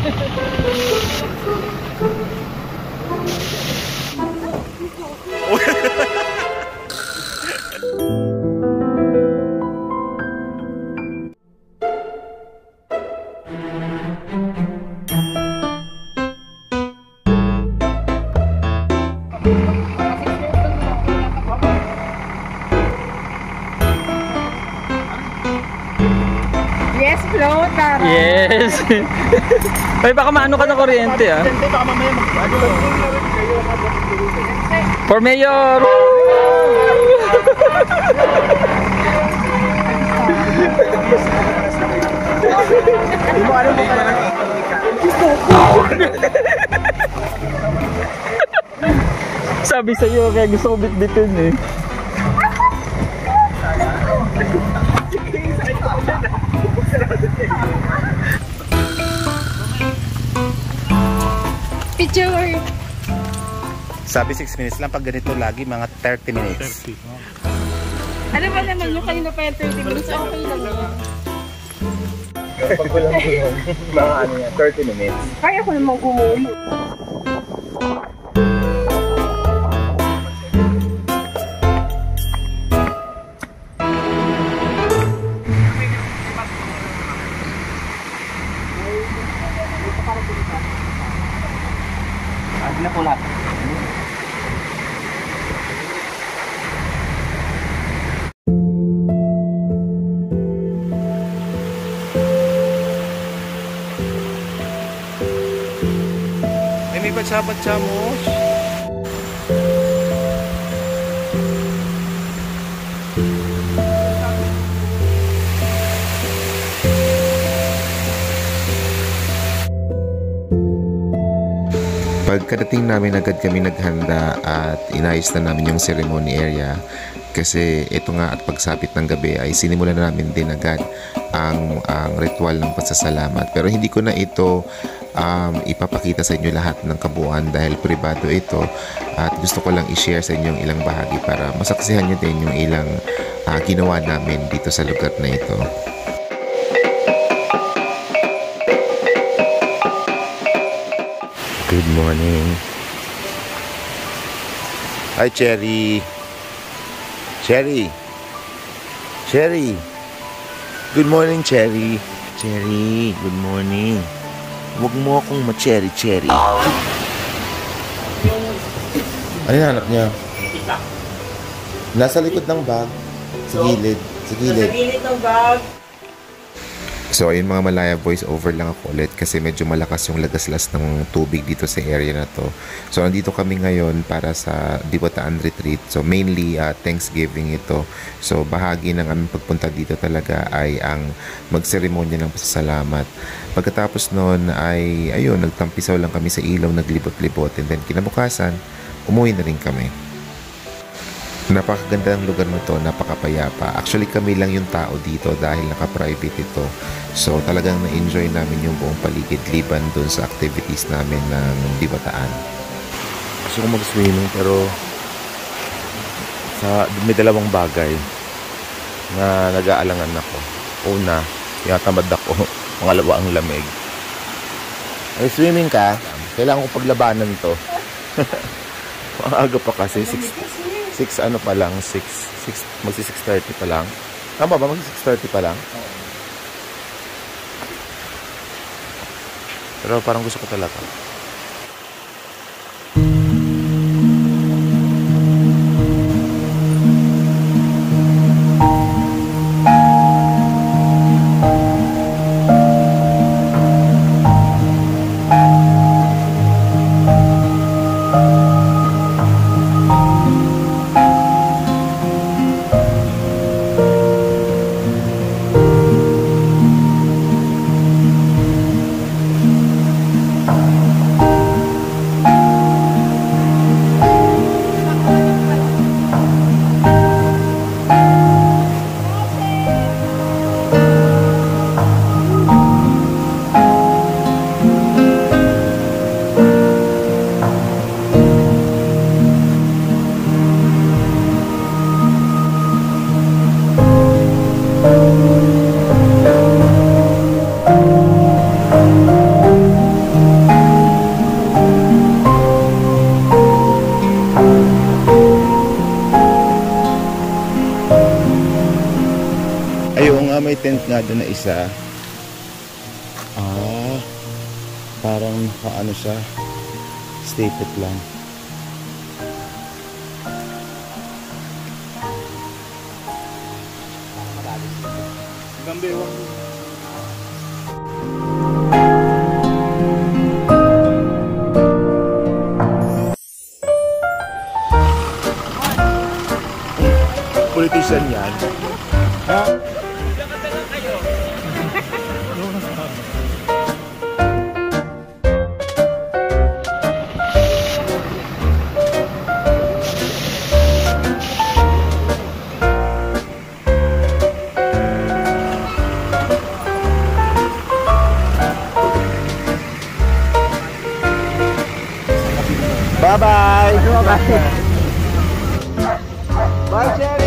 Yes, flow, Tara. Yes. Ay, baka maano ka ng kuryente, ah. Baka mamaya For Mayor! Hindi mo alam mo ka lang. Sabi sa'yo, kaya gusto ko bit-bitin eh. Picture. Sabi 6 minutes lang, pag ganito lagi mga 30 minutes. 30. Ano ba naman yung kanina pa yung 30 minutes? Okay lang yun. Pag walang gulong, mga ano yan, 30 minutes. Kaya ko naman gumumo. Adi na po lahat. Ay, may batsa-batsa mo. Pagkadating namin agad kami naghanda at inayos na namin yung ceremony area kasi ito nga at pagsapit ng gabi ay sinimulan na namin din agad ang ritual ng pasasalamat. Pero hindi ko na ito ipapakita sa inyo lahat ng kabuuan dahil pribado ito at gusto ko lang i-share sa inyo yung ilang bahagi para masaksihan nyo din yung ilang ginawa namin dito sa lugar na ito. Good morning. Hi, Cherry. Cherry. Cherry. Good morning, Cherry. Cherry, good morning. Huwag mo akong ma-cherry-cherry. Ano yung hanap niya? Nasa likod ng bag. Sa gilid. Sa gilid. Sa gilid ng bag. So ayun mga Malaya, voice over lang ako ulit kasi medyo malakas yung lagaslas ng tubig dito sa area na to. So nandito kami ngayon para sa Diwataan Retreat. So mainly Thanksgiving ito. So bahagi ng aming pagpunta dito talaga ay ang magseremonya ng pasasalamat. Pagkatapos noon ay ayun, nagtampisaw lang kami sa ilaw, naglibot-libot, and then kinabukasan umuwi na rin kami. Napakaganda ng lugar na to, napakapayapa. Actually kami lang yung tao dito dahil naka-private ito. So talagang na-enjoy namin yung buong paligid liban dun sa activities namin ng Diwataan. Gusto ko mag-swimming pero may dalawang bagay na nag-aalangan ako. Una, tinatamad ako. Pangalawa, ang lamig. Ay, swimming ka? Kailangan ko paglabanan to. Maaga pa kasi. 6 ano pa lang, magsi 6:30 pa lang. Tama ba? Magsi 6:30 pa lang? Pero parang gusto ko talaga. nga doon na isa. Parang nakaano siya. Stay put lang. Gambewang. Politician yan. Ha? Bye-bye! Bye, Cherry!